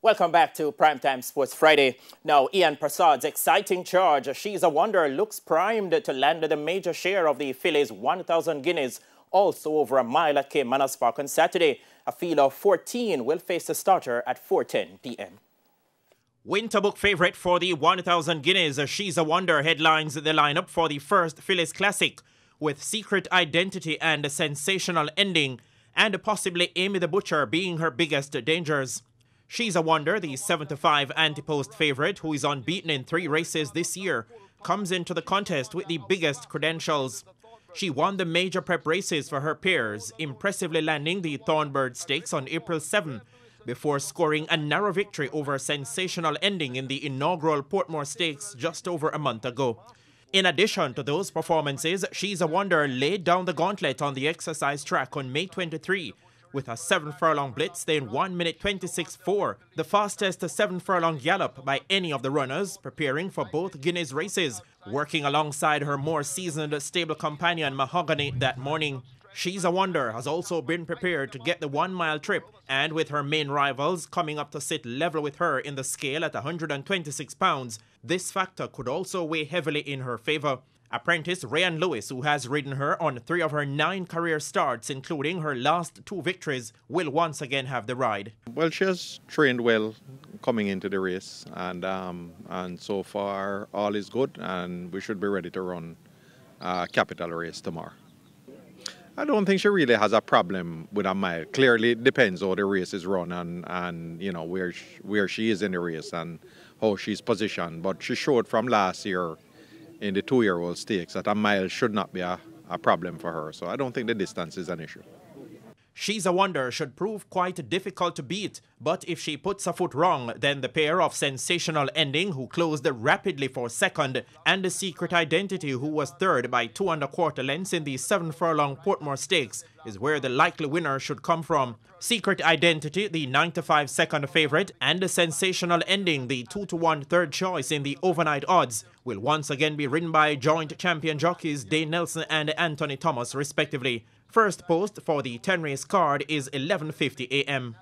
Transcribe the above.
Welcome back to Primetime Sports Friday. Now, Ian Prasad's exciting charge, She's a Wonder, looks primed to land the major share of the Fillies' 1,000 guineas, also over a mile at Cape Manus Park on Saturday. A field of 14 will face the starter at 4:10 p.m. Winterbook favourite for the 1,000 guineas, She's a Wonder headlines the lineup for the first Fillies Classic, with Secret Identity and a Sensational Ending, and possibly Amy the Butcher being her biggest dangers. She's a Wonder, the 7-5 anti-post favourite who is unbeaten in 3 races this year, comes into the contest with the biggest credentials. She won the major prep races for her peers, impressively landing the Thornbird Stakes on April 7, before scoring a narrow victory over Sensational Ending in the inaugural Portmore Stakes just over a month ago. In addition to those performances, She's a Wonder laid down the gauntlet on the exercise track on May 23, with a 7-furlong blitz in 1 minute 26.4, the fastest 7-furlong gallop by any of the runners preparing for both Guineas races, working alongside her more seasoned stable companion Mahogany that morning. She's a Wonder has also been prepared to get the 1-mile trip, and with her main rivals coming up to sit level with her in the scale at 126 pounds, this factor could also weigh heavily in her favour. Apprentice Ryan Lewis, who has ridden her on 3 of her 9 career starts, including her last 2 victories, will once again have the ride. Well, she has trained well coming into the race, and so far all is good, and we should be ready to run a capital race tomorrow. I don't think she really has a problem with a mile. Clearly, it depends how the race is run and you know where she is in the race and how she's positioned. But she showed from last year in the 2-year-old stakes that a mile should not be a problem for her. So I don't think the distance is an issue. She's a Wonder should prove quite difficult to beat, but if she puts a foot wrong, then the pair of Sensational Ending, who closed rapidly for second, and the Secret Identity, who was third by 2 1/4 lengths in the 7-furlong Portmore Stakes, is where the likely winner should come from. Secret Identity, the 9-5 second favourite, and the Sensational Ending, the 2-1 third choice in the overnight odds, will once again be ridden by joint champion jockeys Dane Nelson and Anthony Thomas respectively. First post for the 10-race card is 11:50 a.m.